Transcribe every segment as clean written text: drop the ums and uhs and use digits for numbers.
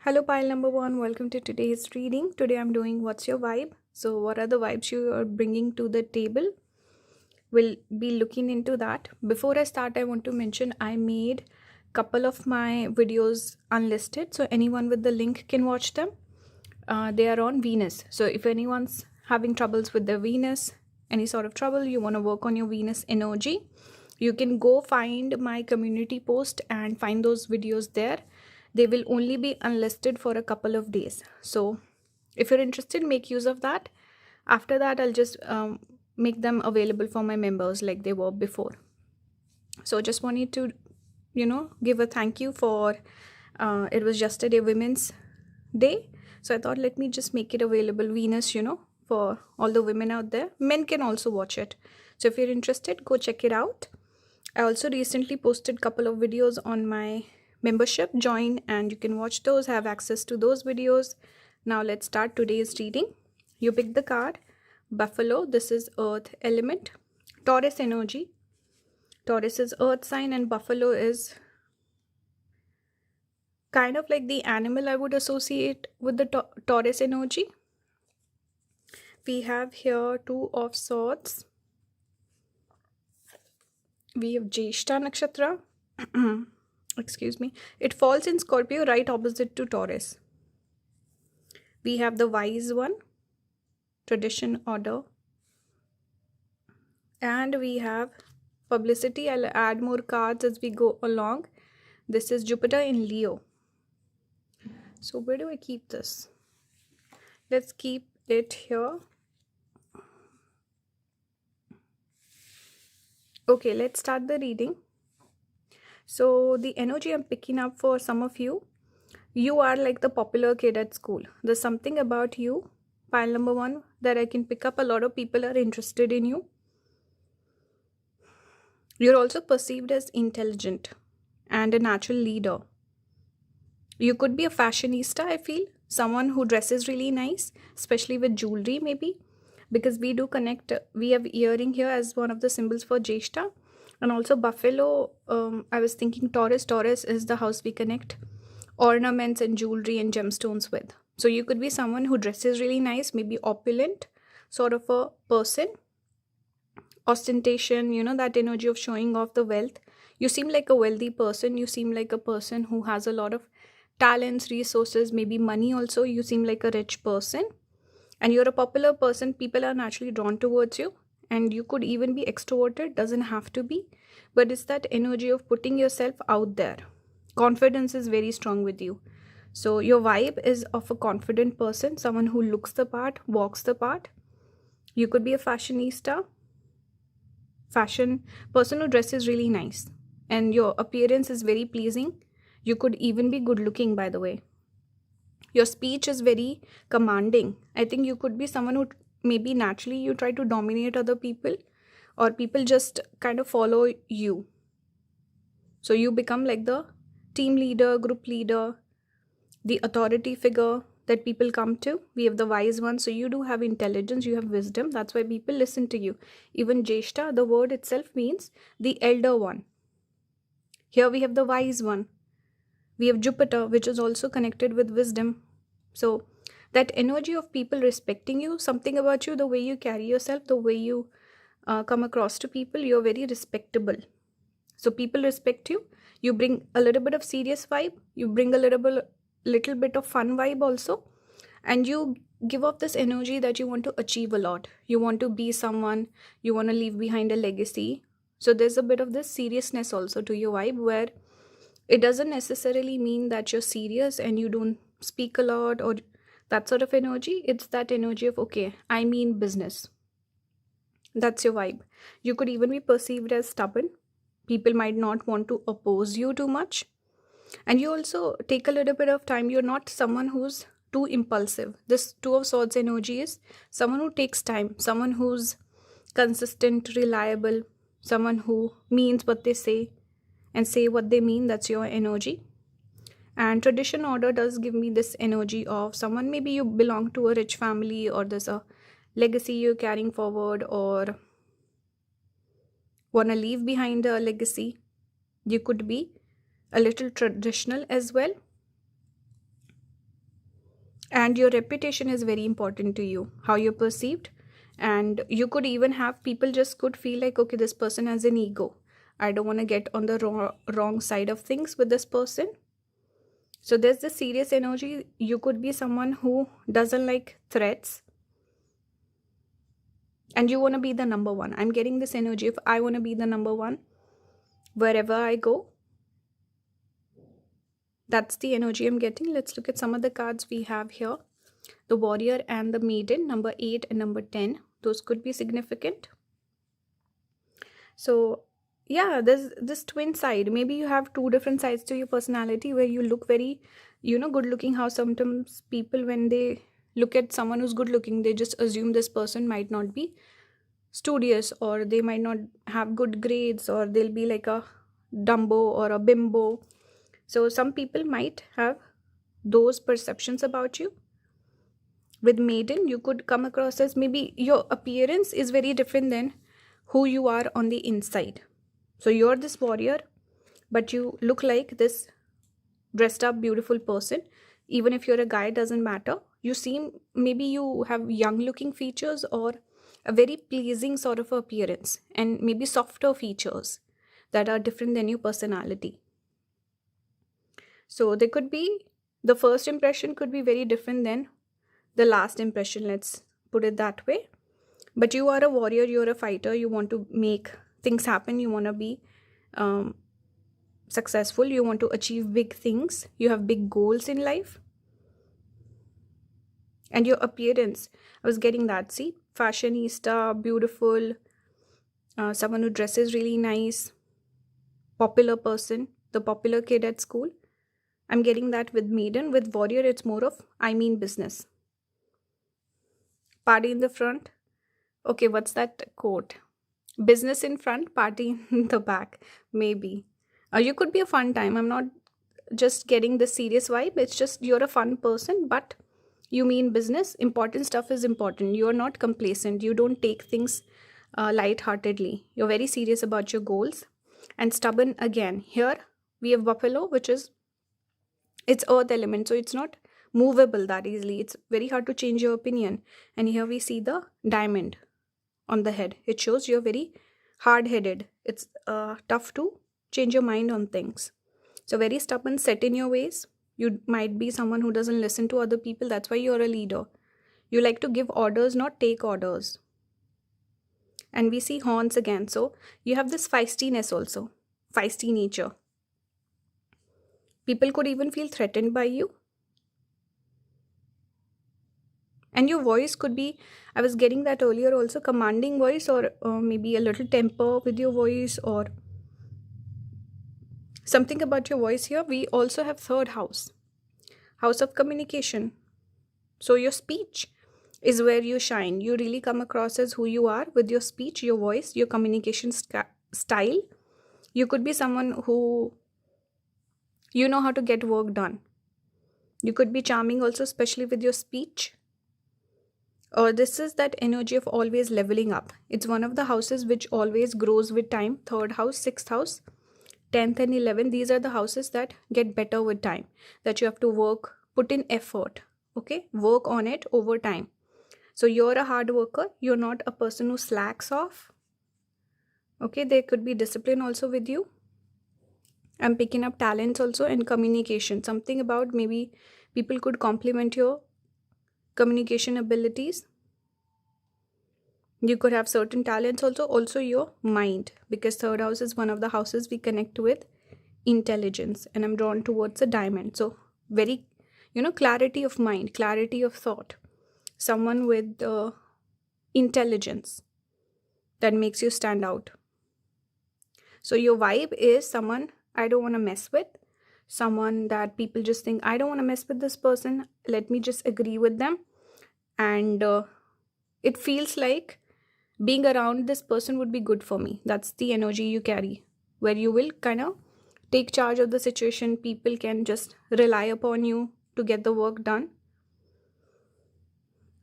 Hello, pile number one. Welcome to today's reading. Today I'm doing What's Your Vibe? So, what are the vibes you are bringing to the table? We'll be looking into that. Before I start, I want to mention I made couple of my videos unlisted, so anyone with the link can watch them. They are on Venus. So, if anyone's having troubles with their Venus, any sort of trouble, you want to work on your Venus energy, you can go find my community post and find those videos there. They will only be unlisted for a couple of days. So if you're interested, make use of that. After that, I'll just make them available for my members like they were before. So just wanted to, give a thank you for, it was yesterday Women's Day. So I thought, let me just make it available, Venus, for all the women out there. Men can also watch it. So if you're interested, go check it out. I also recently posted a couple of videos on my membership. Join and you can watch those, have access to those videos. Now let's start today's reading. You pick the card. Buffalo, this is earth element. Taurus energy. Taurus is earth sign and buffalo is kind of like the animal I would associate with the Taurus energy. We have here Two of Swords. We have Jeshta Nakshatra. Excuse me. It falls in Scorpio, right opposite to Taurus. We have the Wise One, tradition, order. And we have publicity. I'll add more cards as we go along. This is Jupiter in Leo. So where do I keep this? Let's keep it here. Okay, let's start the reading. So the energy I'm picking up for some of you, you are like the popular kid at school. There's something about you, pile number one, that I can pick up. A lot of people are interested in you. You're also perceived as intelligent and a natural leader. You could be a fashionista, I feel. Someone who dresses really nice, especially with jewelry maybe. Because we do connect, we have earring here as one of the symbols for Jeshta. And also buffalo, I was thinking Taurus. Taurus is the house we connect ornaments and jewelry and gemstones with. So you could be someone who dresses really nice, maybe opulent sort of a person. Ostentation, that energy of showing off the wealth. You seem like a wealthy person. You seem like a person who has a lot of talents, resources, maybe money also. You seem like a rich person. And you're a popular person. People are naturally drawn towards you. And you could even be extroverted, doesn't have to be. But it's that energy of putting yourself out there. Confidence is very strong with you. So your vibe is of a confident person, someone who looks the part, walks the part. You could be a fashionista, fashion person who dresses really nice. And your appearance is very pleasing. You could even be good looking, by the way. Your speech is very commanding. I think you could be someone who maybe naturally you try to dominate other people, or people just kind of follow you. So you become like the team leader, group leader, the authority figure that people come to. We have the wise one. So you do have intelligence, you have wisdom. That's why people listen to you. Even Jeshta, the word itself means the elder one. Here we have the wise one. We have Jupiter, which is also connected with wisdom. So that energy of people respecting you, something about you, the way you carry yourself, the way you come across to people, you're very respectable. So people respect you. You bring a little bit of serious vibe. You bring a little bit of fun vibe also. And you give off this energy that you want to achieve a lot. You want to be someone. You want to leave behind a legacy. So there's a bit of this seriousness also to your vibe, where it doesn't necessarily mean that you're serious and you don't speak a lot or that sort of energy. It's that energy of, okay, I mean business. That's your vibe. You could even be perceived as stubborn. People might not want to oppose you too much. And you also take a little bit of time. You're not someone who's too impulsive. This Two of Swords energy is someone who takes time, someone who's consistent, reliable, someone who means what they say and say what they mean. That's your energy. And tradition, order does give me this energy of someone, maybe you belong to a rich family, or there's a legacy you're carrying forward, or want to leave behind a legacy. You could be a little traditional as well. And your reputation is very important to you, how you're perceived. And you could even have people just could feel like, okay, this person has an ego. I don't want to get on the wrong side of things with this person. So there's this serious energy. You could be someone who doesn't like threats, and you want to be the number one. I'm getting this energy. If I want to be the number one wherever I go, that's the energy I'm getting. Let's look at some of the cards we have here. The warrior and the maiden, number 8 and number 10. Those could be significant. So yeah, there's this twin side. Maybe you have two different sides to your personality where you look very, good looking. How sometimes people, when they look at someone who's good looking, they just assume this person might not be studious, or they might not have good grades, or they'll be like a dumbo or a bimbo. So some people might have those perceptions about you. With maiden, you could come across as maybe your appearance is very different than who you are on the inside. So you're this warrior, but you look like this dressed up beautiful person. Even if you're a guy, doesn't matter. You seem, maybe you have young looking features, or a very pleasing sort of appearance, and maybe softer features that are different than your personality. So they could be, the first impression could be very different than the last impression, let's put it that way. But you are a warrior, you're a fighter, you want to make things happen, you want to be successful, you want to achieve big things, you have big goals in life. And your appearance, I was getting that, see, fashionista, beautiful, someone who dresses really nice, popular person, the popular kid at school. I'm getting that with maiden. With warrior, it's more of, I mean business. Party in the front. Okay, what's that quote? Business in front, party in the back. Maybe. You could be a fun time. I'm not just getting the serious vibe. It's just you're a fun person, but you mean business. Important stuff is important. You're not complacent. You don't take things lightheartedly. You're very serious about your goals. And stubborn again. Here we have buffalo, which is, it's earth element, so it's not movable that easily. It's very hard to change your opinion. And here we see the diamond on the head. It shows you're very hard-headed. It's tough to change your mind on things. So very stubborn, set in your ways. You might be someone who doesn't listen to other people. That's why you're a leader. You like to give orders, not take orders. And we see horns again. So you have this feistiness also, feisty nature. People could even feel threatened by you. And your voice could be, I was getting that earlier also, commanding voice, or maybe a little temper with your voice, or something about your voice here. We also have third house, house of communication. So your speech is where you shine. You really come across as who you are with your speech, your voice, your communication style. You could be someone who, you know how to get work done. You could be charming also, especially with your speech. Or this is that energy of always leveling up. It's one of the houses which always grows with time. Third house, sixth house, 10th and 11th. These are the houses that get better with time. That you have to work, put in effort. Okay, work on it over time. So you're a hard worker. You're not a person who slacks off. Okay, there could be discipline also with you. I'm picking up talents also and communication. Something about maybe people could compliment your communication abilities. You could have certain talents also your mind, because third house is one of the houses we connect with intelligence, and I'm drawn towards a diamond. So very, clarity of mind, clarity of thought, someone with intelligence that makes you stand out. So your vibe is someone I don't want to mess with, someone that people just think, I don't want to mess with this person, let me just agree with them. And it feels like being around this person would be good for me. That's the energy you carry, where you will kind of take charge of the situation. People can just rely upon you to get the work done.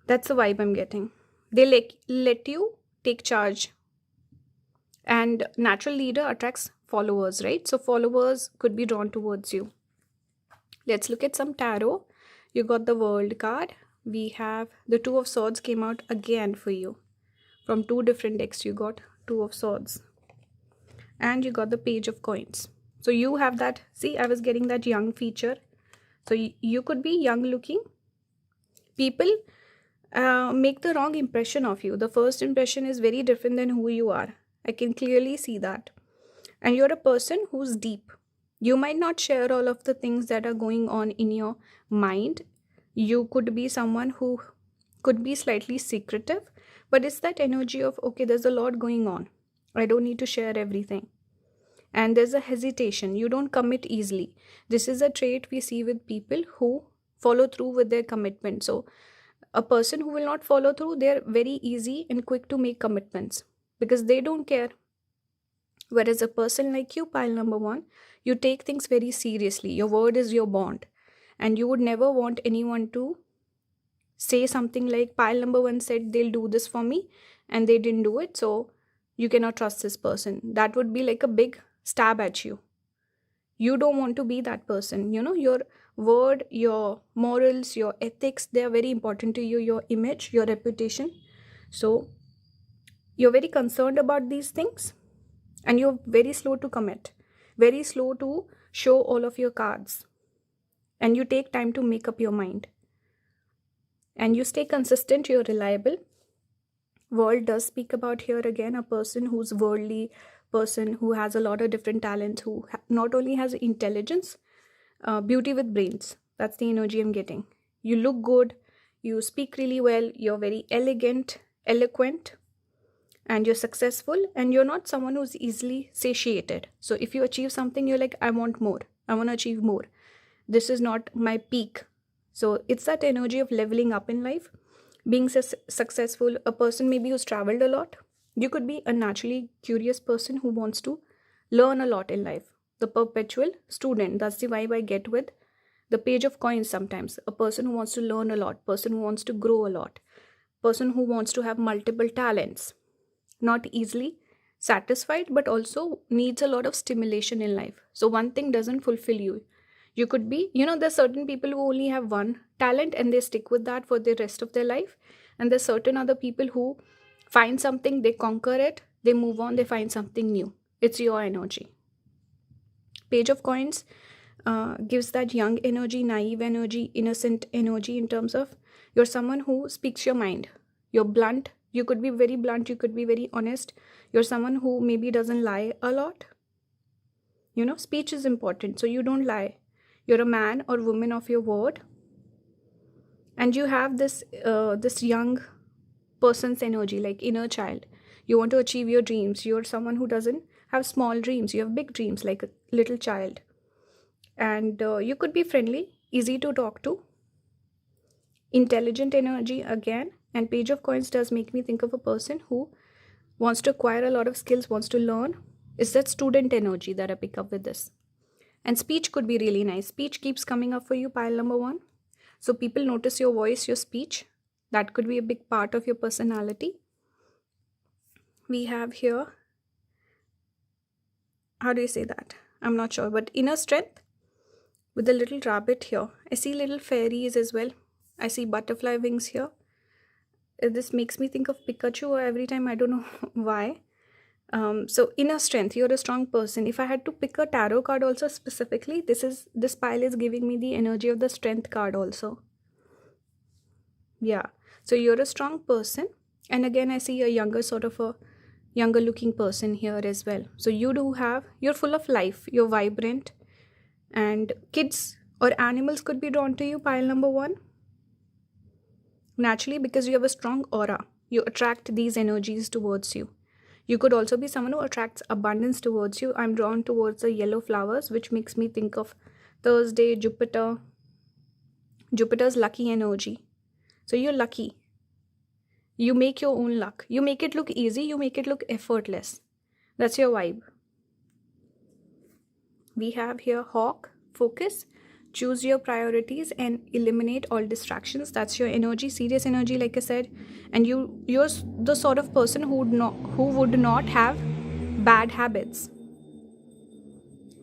That's the vibe I'm getting. They let you take charge. And natural leader attracts followers, right? So followers could be drawn towards you. Let's look at some tarot. You got the World card. We have the Two of Swords came out again for you. From two different decks, you got Two of Swords. And you got the Page of Coins. So you have that, see, I was getting that young feature. So you could be young looking. People make the wrong impression of you. The first impression is very different than who you are. I can clearly see that. And you're a person who's deep. You might not share all of the things that are going on in your mind. You could be someone who could be slightly secretive, but it's that energy of, okay, there's a lot going on. I don't need to share everything. And there's a hesitation. You don't commit easily. This is a trait we see with people who follow through with their commitment. So a person who will not follow through, they're very easy and quick to make commitments because they don't care. Whereas a person like you, pile number one, you take things very seriously. Your word is your bond. And you would never want anyone to say something like, pile number one said they'll do this for me and they didn't do it, so you cannot trust this person. That would be like a big stab at you. You don't want to be that person. Your word, your morals, your ethics, they are very important to you. Your image, your reputation. So you're very concerned about these things. And you're very slow to commit, very slow to show all of your cards. And you take time to make up your mind. And you stay consistent, you're reliable. World does speak about here again a person who's worldly, person who has a lot of different talents, who not only has intelligence, beauty with brains. That's the energy I'm getting. You look good, you speak really well, you're very elegant, eloquent. And you're successful, and you're not someone who's easily satiated. So if you achieve something, you're like, I want more. I want to achieve more. This is not my peak. So it's that energy of leveling up in life, being successful. A person maybe who's traveled a lot. You could be a naturally curious person who wants to learn a lot in life. The perpetual student. That's the vibe I get with the Page of Coins sometimes. A person who wants to learn a lot. Person who wants to grow a lot. Person who wants to have multiple talents. Not easily satisfied, but also needs a lot of stimulation in life. So one thing doesn't fulfill you. You could be, there's certain people who only have one talent and they stick with that for the rest of their life. And there's certain other people who find something, they conquer it, they move on, they find something new. It's your energy. Page of Coins gives that young energy, naive energy, innocent energy in terms of you're someone who speaks your mind. You're blunt. You could be very blunt, you could be very honest. You're someone who maybe doesn't lie a lot. Speech is important, so you don't lie. You're a man or woman of your word. And you have this young person's energy, like inner child. You want to achieve your dreams. You're someone who doesn't have small dreams. You have big dreams, like a little child. And you could be friendly, easy to talk to. Intelligent energy again. And Page of Coins does make me think of a person who wants to acquire a lot of skills, wants to learn. It's that student energy that I pick up with this. And speech could be really nice. Speech keeps coming up for you, pile number one. So people notice your voice, your speech. That could be a big part of your personality. We have here, how do you say that? I'm not sure, but inner strength with a little rabbit here. I see little fairies as well. I see butterfly wings here. This makes me think of Pikachu every time. I don't know why. So inner strength, you're a strong person. If I had to pick a tarot card also specifically, this pile is giving me the energy of the strength card also. Yeah. So you're a strong person. And again, I see a younger looking person here as well. So you're full of life. You're vibrant. And kids or animals could be drawn to you, pile number one. Naturally, because you have a strong aura, you attract these energies towards you. You could also be someone who attracts abundance towards you. I'm drawn towards the yellow flowers, which makes me think of Thursday, Jupiter's lucky energy. So you're lucky. You make your own luck. You make it look easy. You make it look effortless. That's your vibe. We have here Hawk, focus. Choose your priorities and eliminate all distractions. That's your energy, serious energy, like I said. And you're the sort of person who would not have bad habits.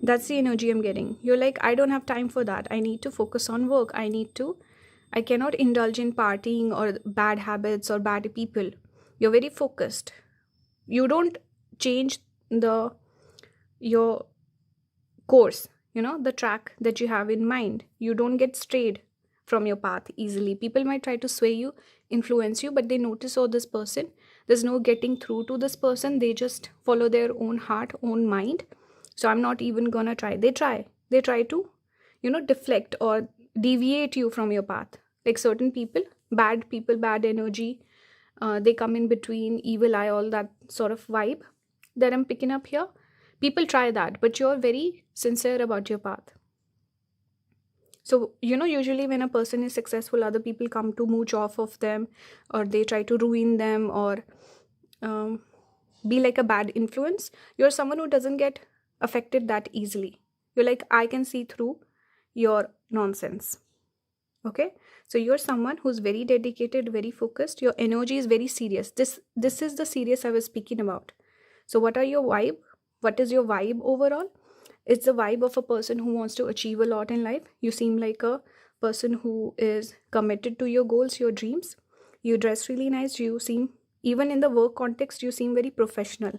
That's the energy I'm getting. You're like, I don't have time for that. I need to focus on work. I need to I cannot indulge in partying or bad habits or bad people. You're very focused. You don't change the your course, the track that you have in mind. You don't get strayed from your path easily. People might try to sway you, influence you, but they notice, oh, this person, there's no getting through to this person. They just follow their own heart, own mind. So I'm not even gonna try. They try to deflect or deviate you from your path. Like certain people, bad energy, they come in between, evil eye, all that sort of vibe that I'm picking up here. People try that, but you're very sincere about your path. So, usually when a person is successful, other people come to mooch off of them, or they try to ruin them, or um, be like a bad influence. You're someone who doesn't get affected that easily. You're like, I can see through your nonsense. Okay? So you're someone who's very dedicated, very focused. Your energy is very serious. This is the serious I was speaking about. So what are your vibe? What is your vibe overall? It's the vibe of a person who wants to achieve a lot in life. You seem like a person who is committed to your goals, your dreams. You dress really nice. You seem, even in the work context, you seem very professional.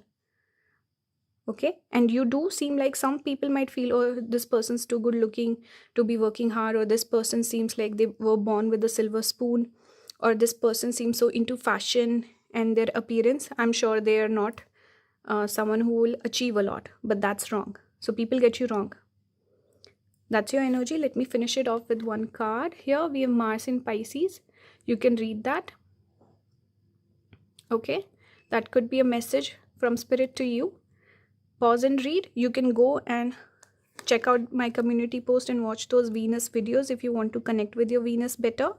Okay? And you do seem like, some people might feel, oh, this person's too good looking to be working hard, or this person seems like they were born with a silver spoon, or this person seems so into fashion and their appearance. I'm sure they are not someone who will achieve a lot, but that's wrong. So people get you wrong. That's your energy. Let me finish it off with one card. Here we have Mars in Pisces. You can read that. Okay, that could be a message from spirit to you. Pause and read. You can go and check out my community post and watch those Venus videos if you want to connect with your Venus better,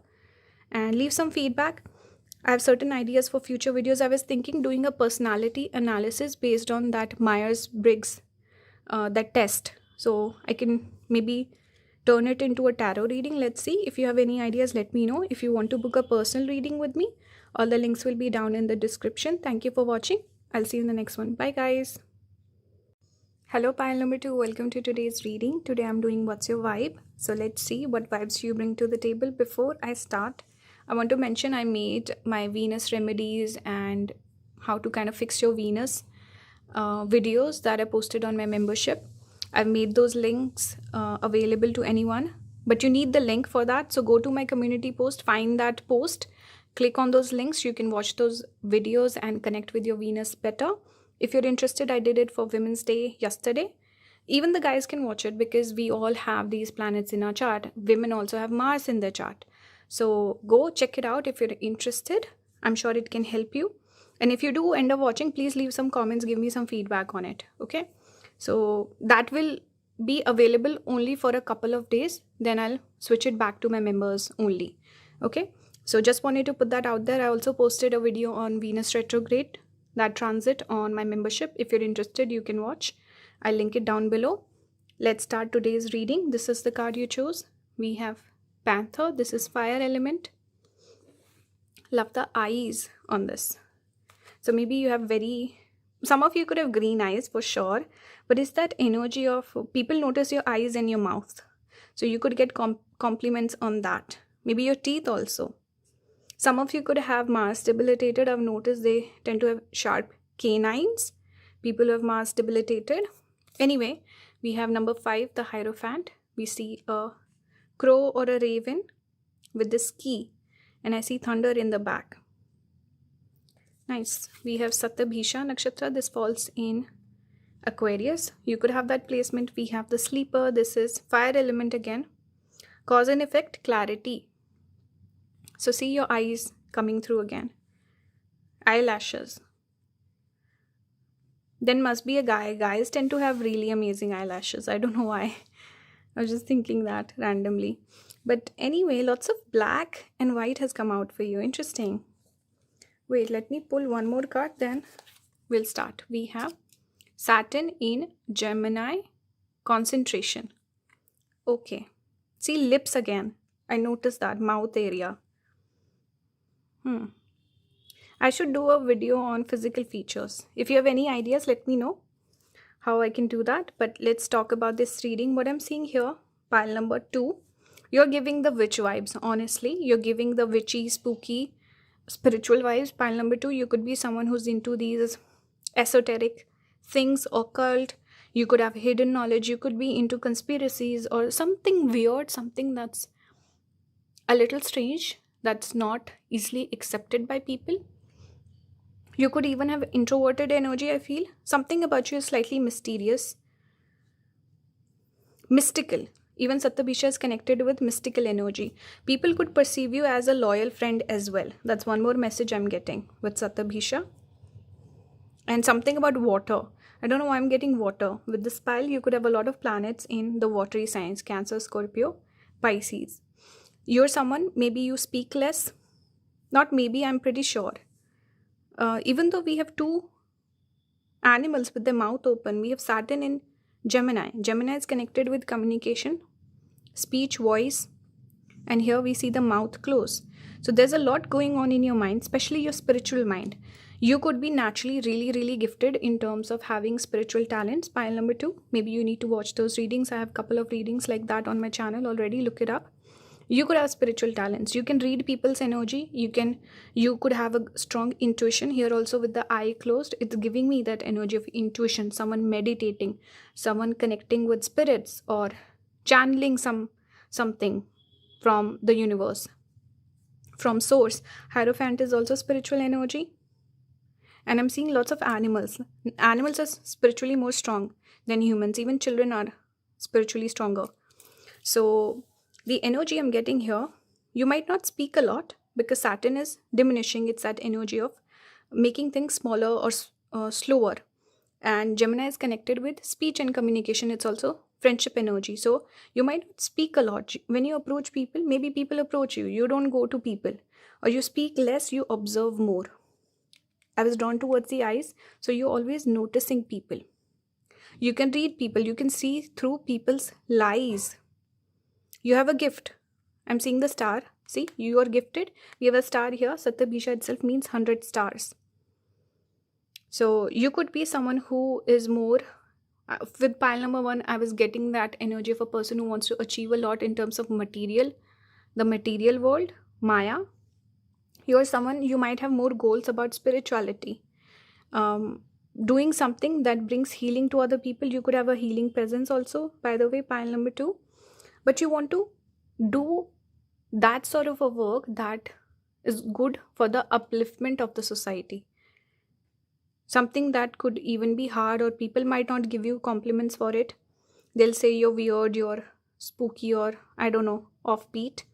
and leave some feedback. I have certain ideas for future videos. I was thinking doing a personality analysis based on that Myers-Briggs, that test. So I can maybe turn it into a tarot reading. Let's see. If you have any ideas, let me know. If you want to book a personal reading with me, all the links will be down in the description. Thank you for watching. I'll see you in the next one. Bye guys. Hello pile number 2, welcome to today's reading. Today I'm doing what's your vibe. So let's see what vibes you bring to the table. Before I start, I want to mention I made my Venus remedies and how to kind of fix your Venus videos that I posted on my membership. I've made those links available to anyone, but you need the link for that. So go to my community post, find that post, click on those links. You can watch those videos and connect with your Venus better. If you're interested, I did it for Women's Day yesterday. Even the guys can watch it because we all have these planets in our chart. Women also have Mars in their chart. So go check it out if you're interested. I'm sure it can help you. And if you do end up watching, please leave some comments, give me some feedback on it. Okay? So that will be available only for a couple of days. Then I'll switch it back to my members only. Okay? So just wanted to put that out there. I also posted a video on Venus retrograde, that transit, on my membership. If you're interested, you can watch. I'll link it down below. Let's start today's reading. This is the card you chose. We have Panther. This is fire element. Love the eyes on this. So maybe you have some of you could have green eyes for sure, but it's that energy of people notice your eyes and your mouth. So you could get compliments on that. Maybe your teeth also. Some of you could have Mars debilitated. I've noticed they tend to have sharp canines. People who have Mars debilitated. Anyway, we have number 5, the Hierophant. We see a crow or a raven with this key. And I see thunder in the back. Nice. We have Satyabhisha Nakshatra. This falls in Aquarius. You could have that placement. We have the Sleeper. This is fire element again. Cause and effect, clarity. So see your eyes coming through again. Eyelashes. Then must be a guy. Guys tend to have really amazing eyelashes. I don't know why. I was just thinking that randomly. But anyway, lots of black and white has come out for you. Interesting. Wait, let me pull one more card, then we'll start. We have Saturn in Gemini, concentration. Okay. See lips again. I noticed that, mouth area. I should do a video on physical features. If you have any ideas, let me know how I can do that. But let's talk about this reading. What I'm seeing here, pile number 2. You're giving the witch vibes, honestly. You're giving the witchy, spooky, spiritual vibes. Pile number 2, you could be someone who's into these esoteric things, occult. You could have hidden knowledge. You could be into conspiracies or something weird, something that's a little strange, that's not easily accepted by people. You could even have introverted energy, I feel. Something about you is slightly mysterious, mystical. Even Satyabhisha is connected with mystical energy. People could perceive you as a loyal friend as well. That's one more message I'm getting with Satyabhisha. And something about water. I don't know why I'm getting water. With this pile, you could have a lot of planets in the watery signs: Cancer, Scorpio, Pisces. You're someone, maybe you speak less. Not maybe, I'm pretty sure. Even though we have two animals with their mouth open, we have Saturn in Gemini. Gemini is connected with communication, speech, voice, and here we see the mouth close. So there's a lot going on in your mind, especially your spiritual mind. You could be naturally really gifted in terms of having spiritual talents. Pile number 2, maybe you need to watch those readings. I have a couple of readings like that on my channel already. Look it up. You could have spiritual talents. You can read people's energy. You could have a strong intuition. Here also with the eye closed, it's giving me that energy of intuition. Someone meditating, someone connecting with spirits or channeling something from the universe, from source. Hierophant is also spiritual energy. And I'm seeing lots of animals. Animals are spiritually more strong than humans. Even children are spiritually stronger. So the energy I'm getting here, you might not speak a lot because Saturn is diminishing. It's that energy of making things smaller or slower. And Gemini is connected with speech and communication. It's also friendship energy. So you might not speak a lot. When you approach people, maybe people approach you. You don't go to people. Or you speak less, you observe more. I was drawn towards the eyes. So you're always noticing people. You can read people. You can see through people's lies. You have a gift. I'm seeing the star. See, you are gifted. We have a star here. Satyabhisha itself means 100 stars. So you could be someone who is more, with pile number 1, I was getting that energy of a person who wants to achieve a lot in terms of material, the material world, Maya. You're someone, you might have more goals about spirituality. Doing something that brings healing to other people. You could have a healing presence also, by the way, pile number 2. But you want to do that sort of a work that is good for the upliftment of the society. Something that could even be hard, or people might not give you compliments for it. They'll say you're weird, you're spooky, or I don't know, offbeat.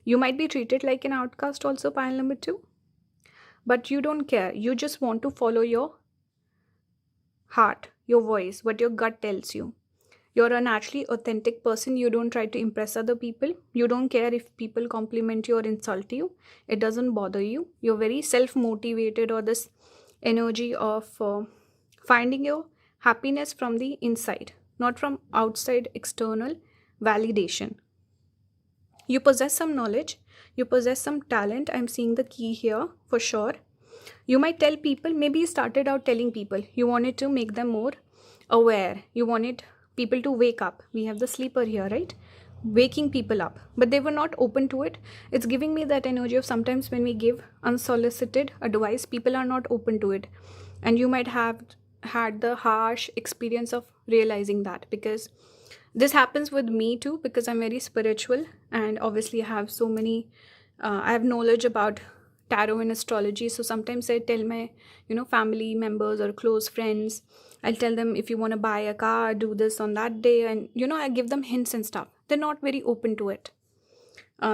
You might be treated like an outcast also, pile number 2. But you don't care. You just want to follow your heart, your voice, what your gut tells you. You're a naturally authentic person. You don't try to impress other people. You don't care if people compliment you or insult you. It doesn't bother you. You're very self-motivated, or this energy of finding your happiness from the inside, not from outside external validation. You possess some knowledge. You possess some talent. I'm seeing the key here for sure. You might tell people, maybe you started out telling people. You wanted to make them more aware. You wanted people to wake up. We have the sleeper here, right? Waking people up, but they were not open to it. It's giving me that energy of sometimes when we give unsolicited advice, people are not open to it. And you might have had the harsh experience of realizing that, because this happens with me too, because I'm very spiritual and obviously I have so many I have knowledge about tarot and astrology. So sometimes I tell my family members or close friends, I'll tell them, if you want to buy a car, do this on that day. And I give them hints and stuff. They're not very open to it.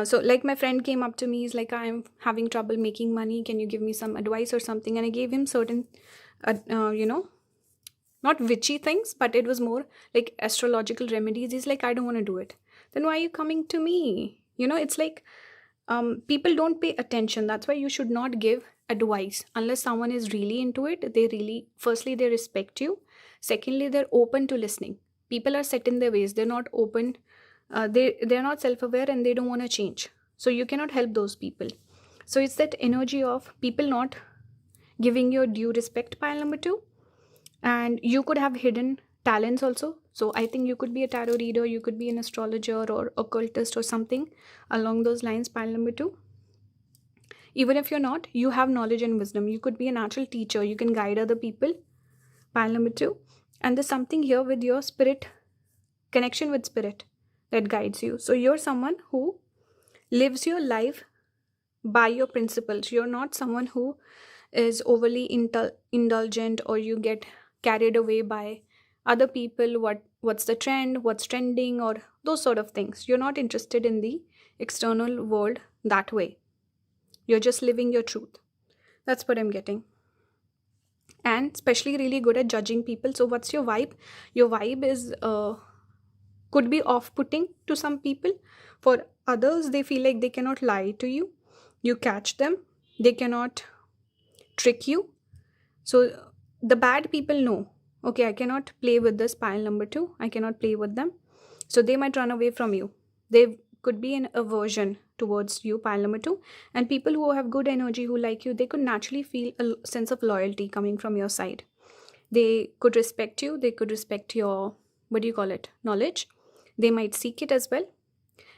So like my friend came up to me, he's like, I'm having trouble making money, can you give me some advice or something? And I gave him certain not witchy things, but it was more like astrological remedies. He's like, I don't want to do it. Then why are you coming to me? It's like people don't pay attention. That's why you should not give advice unless someone is really into it. Firstly, they respect you. Secondly, they're open to listening. People are set in their ways. They're not open. They're not self-aware and they don't want to change. So you cannot help those people. So it's that energy of people not giving your due respect, pile number 2. And you could have hidden talents also. So I think you could be a tarot reader, you could be an astrologer or occultist or something along those lines, pile number 2. Even if you're not, you have knowledge and wisdom. You could be a natural teacher, you can guide other people, pile number 2. And there's something here with your spirit, connection with spirit, that guides you. So you're someone who lives your life by your principles. You're not someone who is overly indulgent, or you get carried away by other people, what's the trend, what's trending, or those sort of things. You're not interested in the external world that way. You're just living your truth. That's what I'm getting. And especially really good at judging people. So what's your vibe? Your vibe is could be off-putting to some people. For others, they feel like they cannot lie to you. You catch them, they cannot trick you. So the bad people know, okay, I cannot play with this pile number 2, I cannot play with them. So they might run away from you. They could be an aversion towards you, pile number 2. And people who have good energy, who like you, they could naturally feel a sense of loyalty coming from your side. They could respect you, they could respect your, what do you call it, knowledge. They might seek it as well,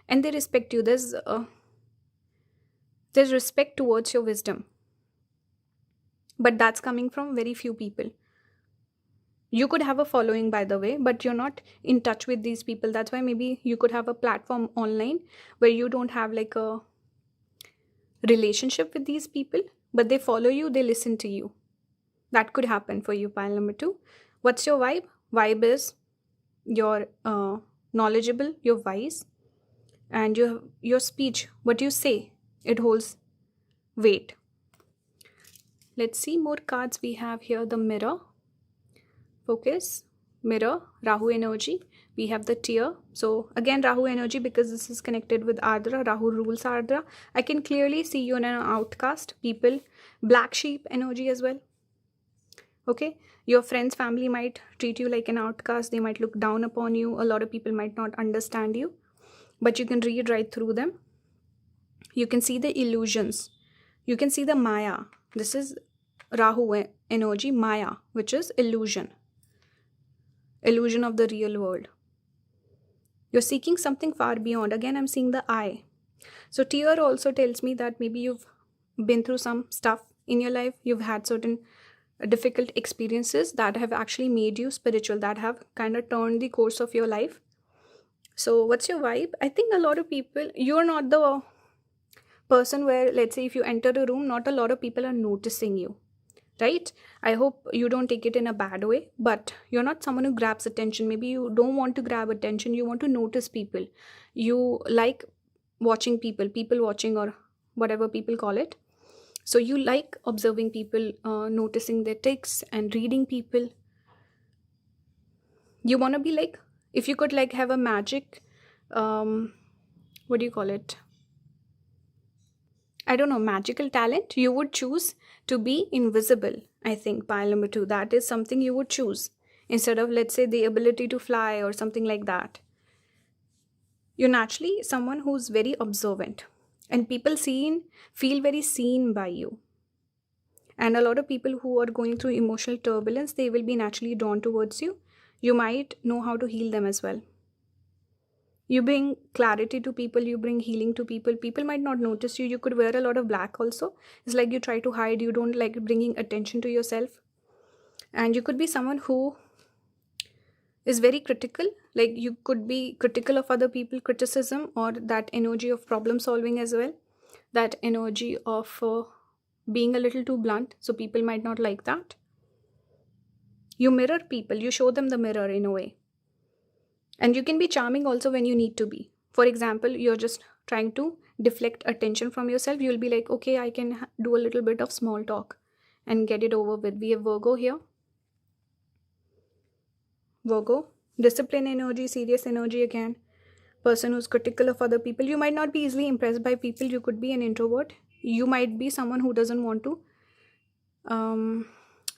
and they respect you. There's respect towards your wisdom, but that's coming from very few people. You could have a following, by the way, but you're not in touch with these people. That's why maybe you could have a platform online where you don't have like a relationship with these people, but they follow you, they listen to you. That could happen for you, pile number 2. What's your vibe? Vibe is you're knowledgeable, you're wise, and your speech, what you say, it holds weight. Let's see more cards we have here. The mirror, focus, mirror, Rahu energy. We have the tear. So again, Rahu energy, because this is connected with Ardra. Rahu rules Ardra. I can clearly see you in an outcast, people, black sheep energy as well. Okay, your friends, family might treat you like an outcast. They might look down upon you. A lot of people might not understand you, but you can read right through them. You can see the illusions. You can see the Maya. This is Rahu energy, Maya, which is illusion. Illusion of the real world. You're seeking something far beyond. Again, I'm seeing the eye. So tear also tells me that maybe you've been through some stuff in your life. You've had certain difficult experiences that have actually made you spiritual, that have kind of turned the course of your life. So what's your vibe? I think a lot of people, you're not the person where, let's say if you enter a room, not a lot of people are noticing you, right? I hope you don't take it in a bad way, but you're not someone who grabs attention. Maybe you don't want to grab attention, you want to notice people. You like watching people watching, or whatever people call it. So you like observing people, noticing their tics and reading people. You want to be like, if you could like have a magic, what do you call it? I don't know, magical talent, you would choose to be invisible. I think pile number 2, that is something you would choose instead of, let's say, the ability to fly or something like that. You're naturally someone who's very observant, and people feel very seen by you. And a lot of people who are going through emotional turbulence, they will be naturally drawn towards you. You might know how to heal them as well. You bring clarity to people, you bring healing to people. People might not notice you. You could wear a lot of black also. It's like you try to hide, you don't like bringing attention to yourself. And you could be someone who is very critical. Like you could be critical of other people, criticism, or that energy of problem solving as well. That energy of being a little too blunt. So people might not like that. You mirror people, you show them the mirror in a way. And you can be charming also when you need to be. For example, you're just trying to deflect attention from yourself. You'll be like, okay, I can do a little bit of small talk and get it over with. We have Virgo here. Virgo, discipline energy, serious energy again. Person who's critical of other people. You might not be easily impressed by people. You could be an introvert. You might be someone who doesn't want to.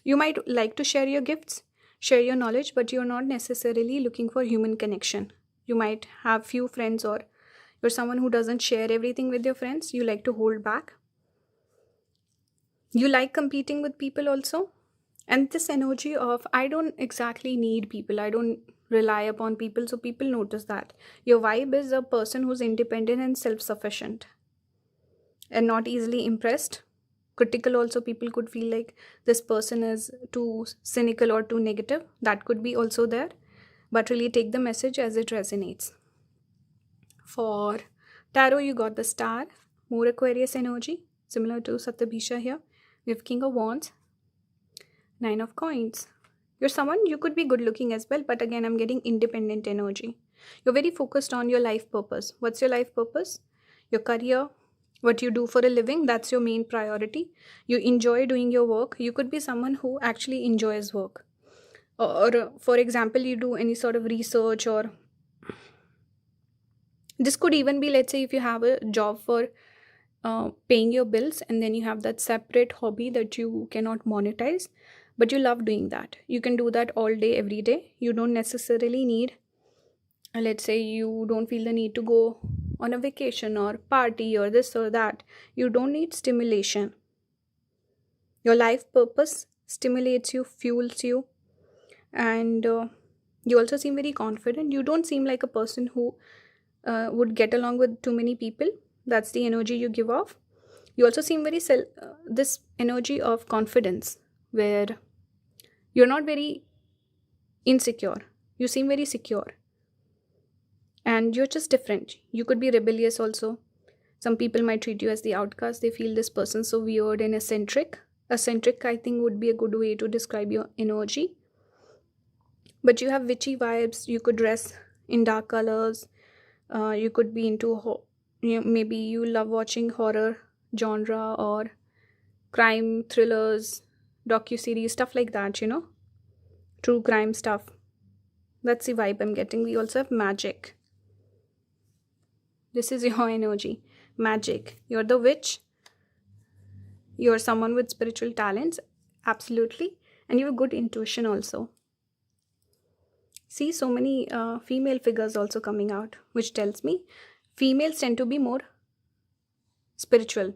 You might like to share your gifts, share your knowledge, but you're not necessarily looking for human connection. You might have few friends, or you're someone who doesn't share everything with your friends. You like to hold back. You like competing with people also. And this energy of, I don't exactly need people, I don't rely upon people, so people notice that. Your vibe is a person who's independent and self-sufficient and not easily impressed. Critical also, people could feel like this person is too cynical or too negative. That could be also there. But really take the message as it resonates. For tarot, you got the star, more Aquarius energy, similar to Satyabhisha here. We have King of Wands, Nine of Coins. You're someone, you could be good looking as well, but again, I'm getting independent energy. You're very focused on your life purpose. What's your life purpose? Your career, what you do for a living, that's your main priority. You enjoy doing your work. You could be someone who actually enjoys work. Or for example, you do any sort of research, or this could even be, let's say, if you have a job for paying your bills, and then you have that separate hobby that you cannot monetize, but you love doing that. You can do that all day, every day. You don't necessarily need, let's say, you don't feel the need to go on a vacation or party or this or that. You don't need stimulation. Your life purpose stimulates you, fuels you, and you also seem very confident. You don't seem like a person who would get along with too many people. That's the energy you give off. You also seem very this energy of confidence, where you're not very insecure. You seem very secure. And you're just different. You could be rebellious also. Some people might treat you as the outcast. They feel this person so weird and eccentric. Eccentric, I think, would be a good way to describe your energy. But you have witchy vibes. You could dress in dark colors. You could be into, maybe you love watching horror genre or crime thrillers, docuseries, stuff like that, true crime stuff. That's the vibe I'm getting. We also have magic. This is your energy. Magic. You're the witch. You're someone with spiritual talents. Absolutely. And you have good intuition also. See, so many female figures also coming out, which tells me females tend to be more spiritual.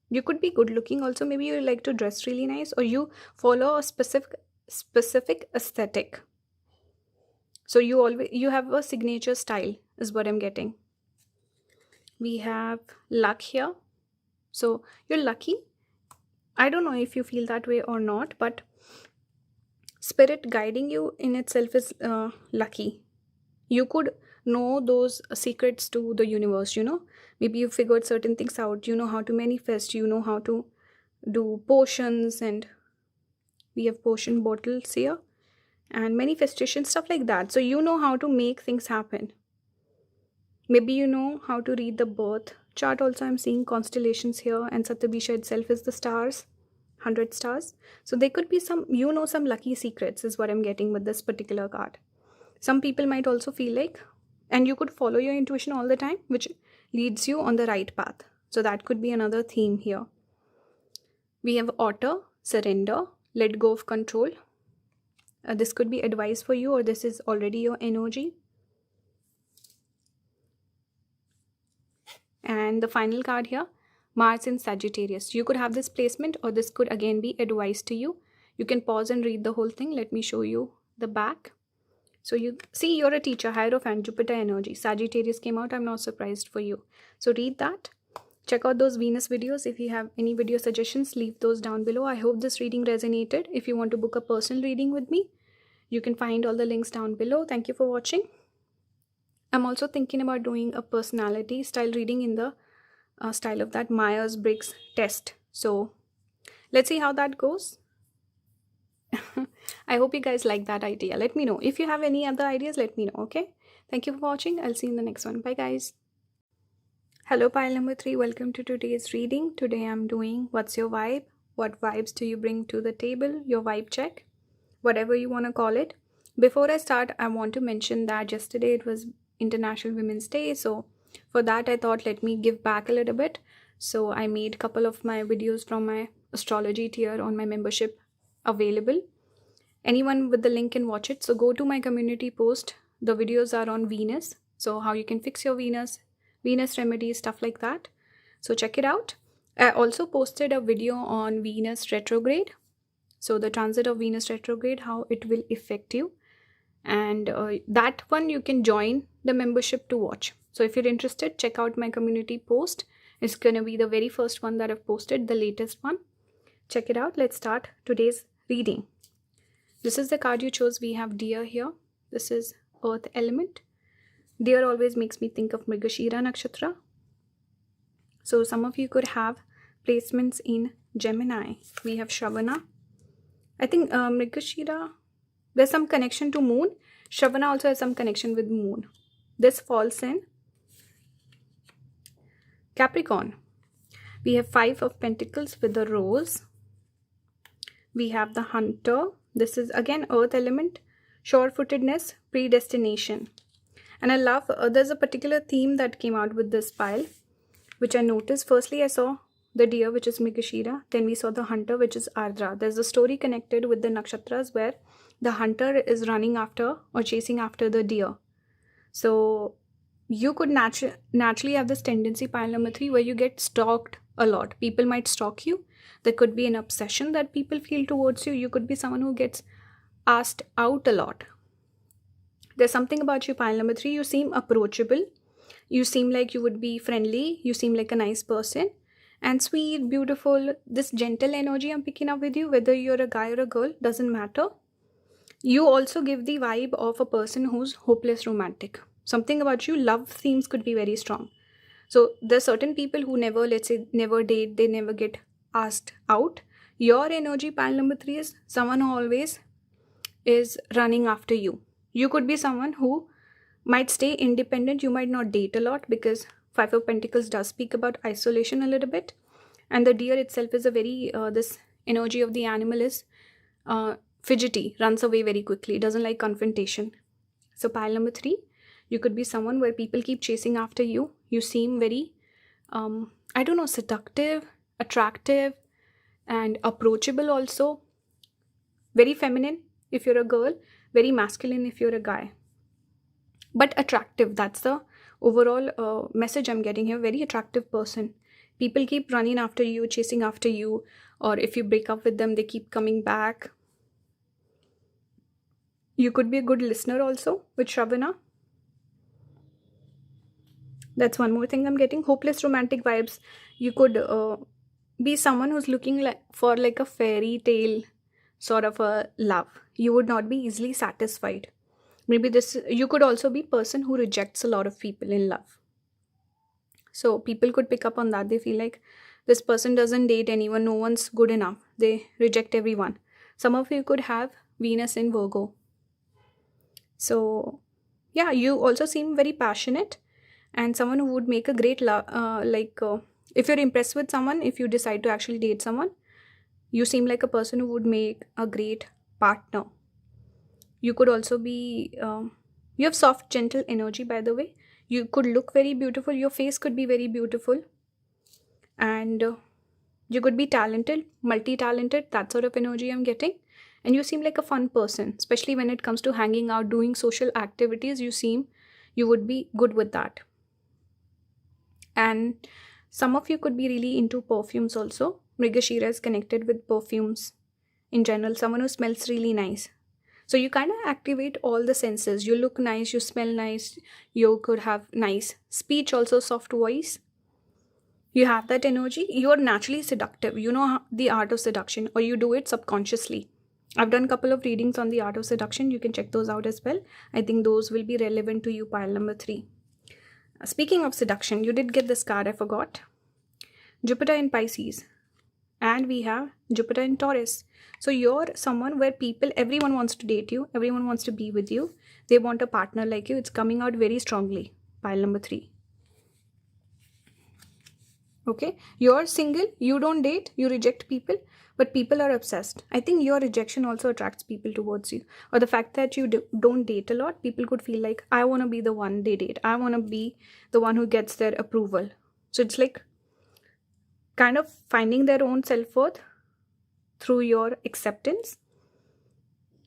You could be good looking also. Maybe you like to dress really nice, or you follow a specific aesthetic. So you have a signature style, is what I'm getting. We have luck here. So you're lucky. I don't know if you feel that way or not, but spirit guiding you in itself is lucky. You could know those secrets to the universe, Maybe you figured certain things out. You know how to manifest. You know how to do potions, and we have potion bottles here. And manifestation, stuff like that. So you know how to make things happen. Maybe you know how to read the birth chart also. I'm seeing constellations here, and Satyabhisha itself is the stars, 100 stars. So there could be some lucky secrets is what I'm getting with this particular card. Some people might also feel like, and you could follow your intuition all the time, which leads you on the right path. So that could be another theme here. We have otter, surrender, let go of control. This could be advice for you, or this is already your energy. And the final card here, Mars in Sagittarius. You could have this placement, or this could again be advice to you. You can pause and read the whole thing. Let me show you the back. So you see, you're a teacher, Hierophant, Jupiter energy. Sagittarius came out. I'm not surprised for you. So read that. Check out those Venus videos. If you have any video suggestions, leave those down below. I hope this reading resonated. If you want to book a personal reading with me, you can find all the links down below. Thank you for watching. I'm also thinking about doing a personality style reading in the style of that Myers-Briggs test. So let's see how that goes. I hope you guys like that idea. Let me know. If you have any other ideas, let me know, okay? Thank you for watching. I'll see you in the next one. Bye, guys. Hello, pile number 3. Welcome to today's reading. Today I'm doing What's Your Vibe? What vibes do you bring to the table? Your vibe check. Whatever you want to call it. Before I start, I want to mention that yesterday it was International Women's Day. So for that, I thought let me give back a little bit. So I made a couple of my videos from my astrology tier on my membership available. Anyone with the link can watch it. So go to my community post. The videos are on Venus. So how you can fix your Venus remedies, stuff like that. So check it out. I also posted a video on Venus retrograde. So the transit of Venus retrograde, how it will affect you. And that one you can join the membership to watch. So if you're interested, check out my community post. It's going to be the very first one that I've posted, the latest one. Check it out. Let's start today's reading. This is the card you chose. We have Deer here. This is Earth element. Deer always makes me think of Mrigashira Nakshatra. So some of you could have placements in Gemini. We have Shravana. I think Mrigashira, there's some connection to moon. Shravana also has some connection with moon. This falls in Capricorn. We have 5 of Pentacles with the Rose. We have the Hunter. This is again Earth element. Sure-footedness, predestination. And I love, there's a particular theme that came out with this pile, which I noticed. Firstly, I saw the Deer, which is Mrigashira. Then we saw the Hunter, which is Ardra. There's a story connected with the nakshatras where the hunter is running after or chasing after the deer. So you could naturally have this tendency, pile number 3, where you get stalked a lot. People might stalk you. There could be an obsession that people feel towards you. You could be someone who gets asked out a lot. There's something about you, pile number 3. You seem approachable. You seem like you would be friendly. You seem like a nice person. And sweet, beautiful, this gentle energy I'm picking up with you, whether you're a guy or a girl, doesn't matter. You also give the vibe of a person who's hopeless romantic. Something about you, love themes could be very strong. So there's certain people who never, let's say, never date, they never get asked out. Your energy, pile number 3, is someone who always is running after you. You could be someone who might stay independent. You might not date a lot because 5 of Pentacles does speak about isolation a little bit. And the Deer itself is a very, this energy of the animal is fidgety, runs away very quickly, doesn't like confrontation. So pile number 3, you could be someone where people keep chasing after you. You seem very, seductive, attractive, and approachable also. Very feminine if you're a girl, very masculine if you're a guy. But attractive, that's the overall message I'm getting here. Very attractive person. People keep running after you, chasing after you, or if you break up with them, they keep coming back. You could be a good listener also with Shravana. That's one more thing I'm getting. Hopeless romantic vibes. You could be someone who's looking for a fairy tale sort of a love. You would not be easily satisfied. Maybe you could also be a person who rejects a lot of people in love. So people could pick up on that. They feel like this person doesn't date anyone. No one's good enough. They reject everyone. Some of you could have Venus in Virgo. So yeah, you also seem very passionate and someone who would make a great love. If you're impressed with someone, if you decide to actually date someone, you seem like a person who would make a great partner. You could also be, you have soft, gentle energy, by the way. You could look very beautiful. Your face could be very beautiful. And you could be talented, multi-talented, that sort of energy I'm getting. And you seem like a fun person, especially when it comes to hanging out, doing social activities. You would be good with that. And some of you could be really into perfumes also. Mrigashira is connected with perfumes in general. Someone who smells really nice. So you kind of activate all the senses. You look nice, you smell nice, you could have nice speech also, soft voice. You have that energy. You are naturally seductive. You know the art of seduction, or you do it subconsciously. I've done a couple of readings on the art of seduction. You can check those out as well. I think those will be relevant to you, pile number 3. Speaking of seduction, you did get this card, I forgot. Jupiter in Pisces. And we have Jupiter in Taurus. So you're someone where everyone wants to date you. Everyone wants to be with you. They want a partner like you. It's coming out very strongly. Pile number 3. Okay. You're single. You don't date. You reject people. But people are obsessed. I think your rejection also attracts people towards you. Or the fact that you don't date a lot. People could feel like, I want to be the one they date. I want to be the one who gets their approval. So it's like kind of finding their own self-worth through your acceptance.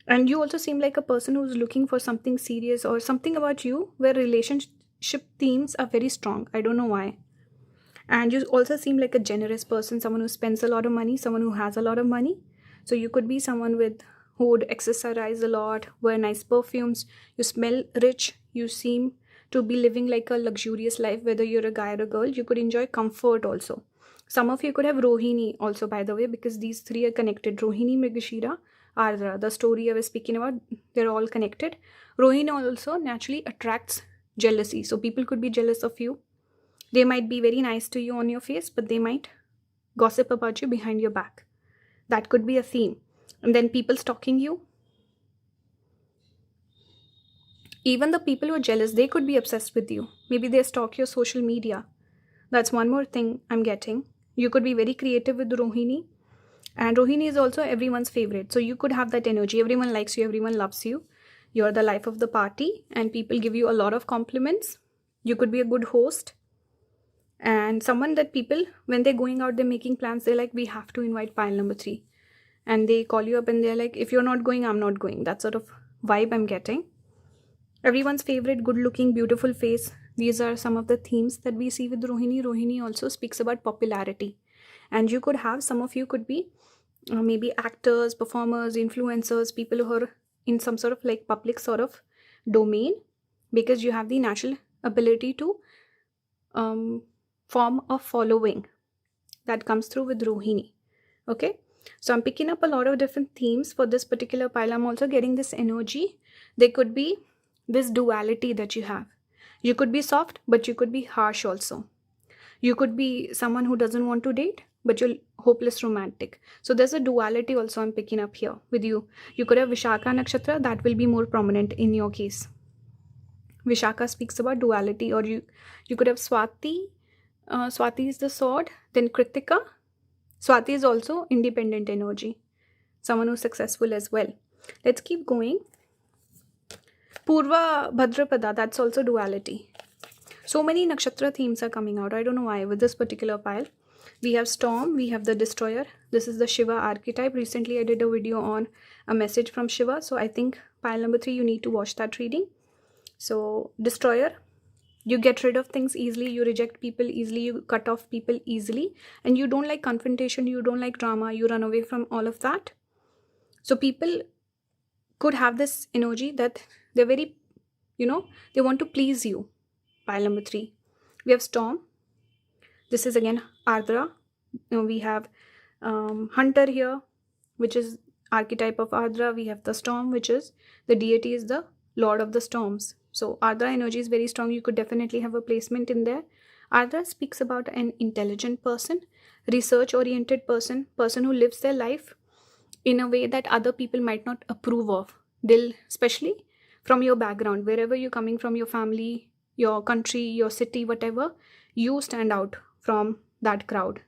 And you also seem like a person who's looking for something serious, or something about you where relationship themes are very strong. I don't know why. And you also seem like a generous person, someone who spends a lot of money, someone who has a lot of money. So you could be someone who would exercise a lot, wear nice perfumes, you smell rich, you seem to be living like a luxurious life. Whether you're a guy or a girl, you could enjoy comfort also. Some of you could have Rohini also, by the way, because these three are connected. Rohini, Mrigashira, Ardra, the story I was speaking about, they're all connected. Rohini also naturally attracts jealousy. So people could be jealous of you. They might be very nice to you on your face, but they might gossip about you behind your back. That could be a theme. And then people stalking you. Even the people who are jealous, they could be obsessed with you. Maybe they stalk your social media. That's one more thing I'm getting. You could be very creative with Rohini. And Rohini is also everyone's favorite. So you could have that energy. Everyone likes you. Everyone loves you. You're the life of the party. And people give you a lot of compliments. You could be a good host. And someone that people, when they're going out, they're making plans. They're like, we have to invite pile number 3. And they call you up and they're like, if you're not going, I'm not going. That sort of vibe I'm getting. Everyone's favorite, good looking, beautiful face. These are some of the themes that we see with Rohini. Rohini also speaks about popularity. And you could have, some of you could be maybe actors, performers, influencers, people who are in some sort of like public sort of domain, because you have the natural ability to form a following. That comes through with Rohini. Okay. So I'm picking up a lot of different themes for this particular pile. I'm also getting this energy. There could be this duality that you have. You could be soft, but you could be harsh also. You could be someone who doesn't want to date, but you're hopeless romantic. So there's a duality also I'm picking up here with you. You could have Vishaka Nakshatra. That will be more prominent in your case. Vishaka speaks about duality. Or you could have Swati. Swati is the sword. Then Kritika. Swati is also independent energy. Someone who's successful as well. Let's keep going. Purva Bhadrapada, that's also duality. So many nakshatra themes are coming out. I don't know why with this particular pile. We have Storm, we have the Destroyer. This is the Shiva archetype. Recently I did a video on a message from Shiva. So I think pile number 3, you need to watch that reading. So Destroyer, you get rid of things easily, you reject people easily, you cut off people easily. And you don't like confrontation, you don't like drama, you run away from all of that. So people could have this energy that they're very, they want to please you. Pile number 3. We have Storm. This is again Ardra. We have Hunter here, which is archetype of Ardra. We have the Storm, which is the deity is the Lord of the Storms. So Ardra energy is very strong. You could definitely have a placement in there. Ardra speaks about an intelligent person, research-oriented person, person who lives their life in a way that other people might not approve of. They'll, especially from your background, wherever you're coming from, your family, your country, your city, whatever, you stand out from that crowd.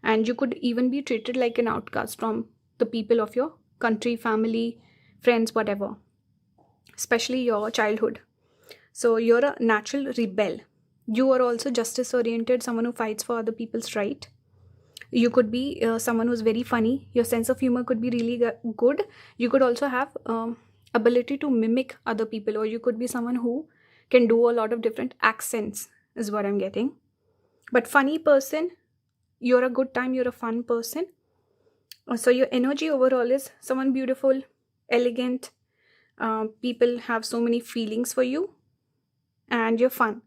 And you could even be treated like an outcast from the people of your country, family, friends, whatever, especially your childhood. So you're a natural rebel. You are also justice oriented, someone who fights for other people's right. You could be someone who's very funny. Your sense of humor could be really good. You could also have ability to mimic other people, or you could be someone who can do a lot of different accents is what I'm getting. But funny person, you're a good time, you're a fun person. So your energy overall is someone beautiful, elegant. People have so many feelings for you. And you're fun.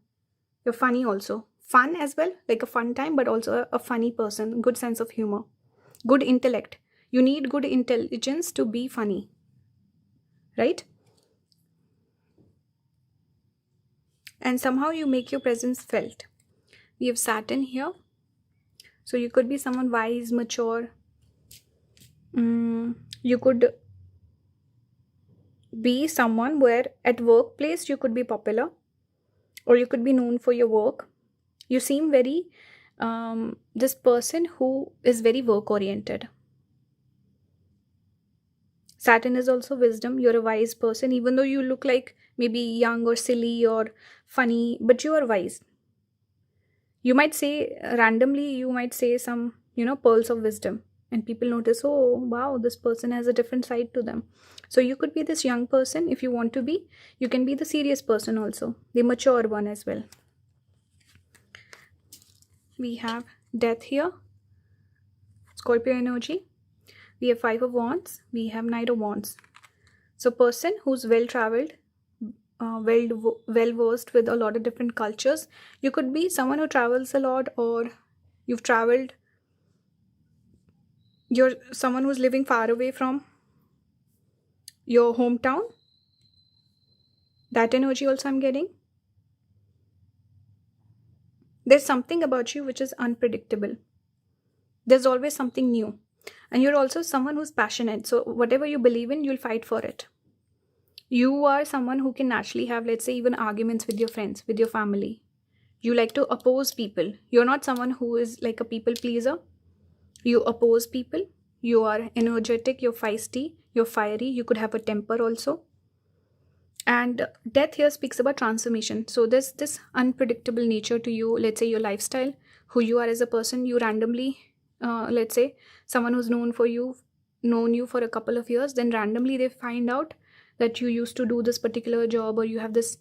You're funny also. Fun as well, like a fun time, but also a funny person, good sense of humor, good intellect. You need good intelligence to be funny, right? And somehow you make your presence felt. We have Saturn here. So you could be someone wise, mature. You could be someone where at workplace you could be popular, or you could be known for your work. You seem very, this person who is very work oriented. Saturn is also wisdom. You're a wise person, even though you look like maybe young or silly or funny, but you are wise. You might say randomly, you might say some, pearls of wisdom, and people notice, oh, wow, this person has a different side to them. So you could be this young person if you want to be. You can be the serious person also, the mature one as well. we have death here, Scorpio energy. We have 5 of Wands, we have Knight of Wands. So person who's well-traveled, well versed with a lot of different cultures. You could be someone who travels a lot, or you've traveled, you're someone who's living far away from your hometown. That energy also I'm getting. There's something about you which is unpredictable. There's always something new. And you're also someone who's passionate. So whatever you believe in, you'll fight for it. You are someone who can naturally have, let's say, even arguments with your friends, with your family. You like to oppose people. You're not someone who is like a people pleaser. You oppose people. You are energetic, you're feisty, you're fiery. You could have a temper also. And death here speaks about transformation. So there's this unpredictable nature to you, let's say your lifestyle, who you are as a person. You randomly, let's say, someone who's known you for a couple of years, then randomly they find out that you used to do this particular job, or you have this,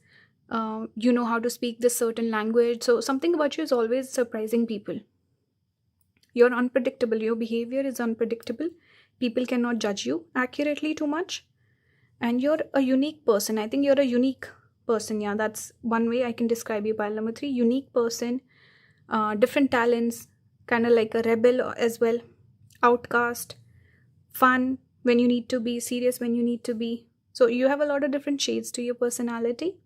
you know how to speak this certain language. So something about you is always surprising people. You're unpredictable. Your behavior is unpredictable. People cannot judge you accurately too much. And you're a unique person. I think you're a unique person. Yeah, that's one way I can describe you, pile number 3. Unique person, different talents, kind of like a rebel as well. Outcast, fun when you need to be, serious when you need to be. So you have a lot of different shades to your personality.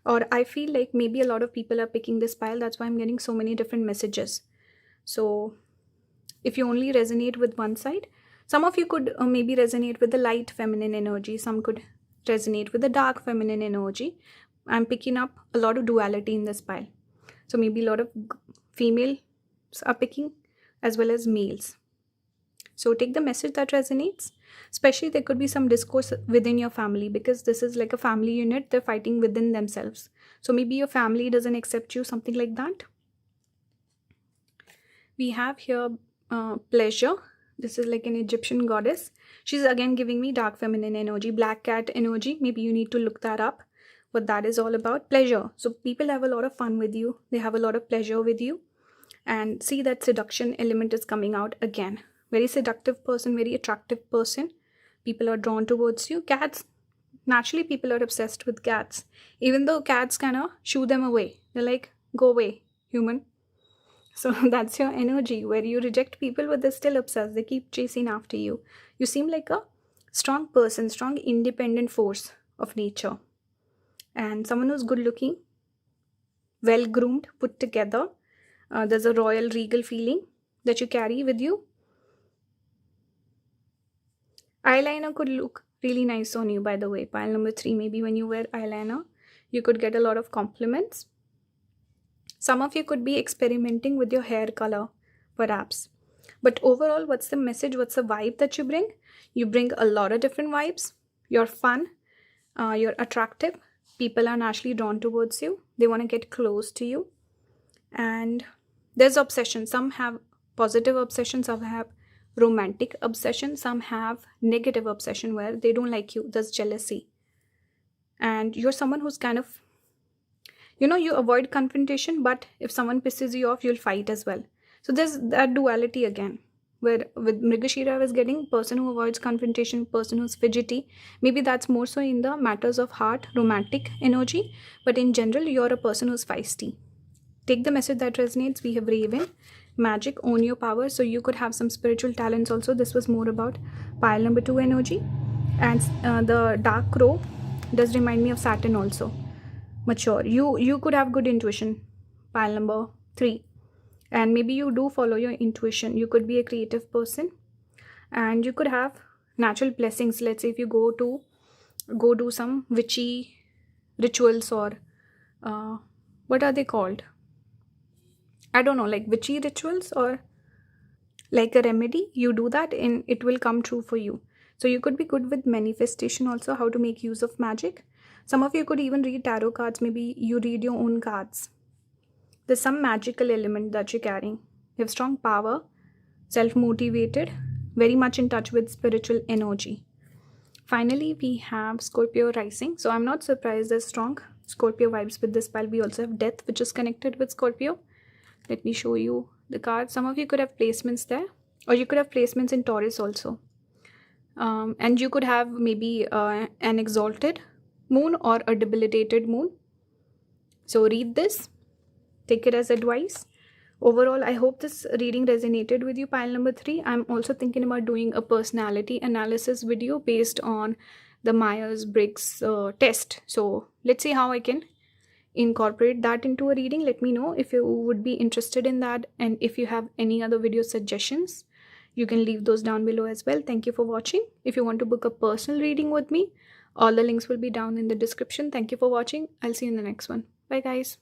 Or I feel like maybe a lot of people are picking this pile. That's why I'm getting so many different messages. So if you only resonate with one side, some of you could maybe resonate with the light feminine energy. Some could resonate with the dark feminine energy. I'm picking up a lot of duality in this pile. So maybe a lot of females are picking as well as males. So take the message that resonates. Especially there could be some discourse within your family, because this is like a family unit. They're fighting within themselves. So maybe your family doesn't accept you, something like that. We have here pleasure. This is like an Egyptian goddess. She's again giving me dark feminine energy, black cat energy. Maybe you need to look that up, what that is all about. Pleasure. So people have a lot of fun with you. They have a lot of pleasure with you. And see that seduction element is coming out again. Very seductive person, very attractive person. People are drawn towards you. Cats. Naturally, people are obsessed with cats. Even though cats kind of shoo them away. They're like, go away, human. So that's your energy, where you reject people, but they're still obsessed. They keep chasing after you. You seem like a strong person, strong independent force of nature. And someone who's good looking, well groomed, put together. There's a royal regal feeling that you carry with you. Eyeliner could look really nice on you, by the way. Pile number 3, maybe when you wear eyeliner, you could get a lot of compliments. Some of you could be experimenting with your hair color, perhaps. But overall, what's the message? What's the vibe that you bring? You bring a lot of different vibes. You're fun. You're attractive. People are naturally drawn towards you. They want to get close to you. And there's obsession. Some have positive obsession. Some have romantic obsession. Some have negative obsession where they don't like you. There's jealousy. And you're someone who's kind of, you avoid confrontation, but if someone pisses you off, you'll fight as well. So there's that duality again, where with Mrigashira I was getting person who avoids confrontation, person who's fidgety. Maybe that's more so in the matters of heart, romantic energy. But in general, you're a person who's feisty. Take the message that resonates. We have Raven, magic, own your power. So you could have some spiritual talents also. This was more about pile number 2 energy. And the dark crow does remind me of Saturn also. Mature. You could have good intuition. Pile number 3. And maybe you do follow your intuition. You could be a creative person. And you could have natural blessings. Let's say if you go do some witchy rituals, or what are they called? I don't know, like witchy rituals or like a remedy. You do that and it will come true for you. So you could be good with manifestation also, how to make use of magic. Some of you could even read tarot cards. Maybe you read your own cards. There's some magical element that you're carrying. You have strong power, self-motivated, very much in touch with spiritual energy. Finally, we have Scorpio rising. So I'm not surprised there's strong Scorpio vibes with this pile. We also have death, which is connected with Scorpio. Let me show you the card. Some of you could have placements there, or you could have placements in Taurus also. And you could have maybe an exalted moon or a debilitated moon. So read this, take it as advice. Overall, I hope this reading resonated with you, pile number 3. I'm also thinking about doing a personality analysis video based on the Myers-Briggs test. So let's see how I can incorporate that into a reading. Let me know if you would be interested in that, and if you have any other video suggestions, you can leave those down below as well. Thank you for watching. If you want to book a personal reading with me, all the links will be down in the description. Thank you for watching. I'll see you in the next one. Bye guys.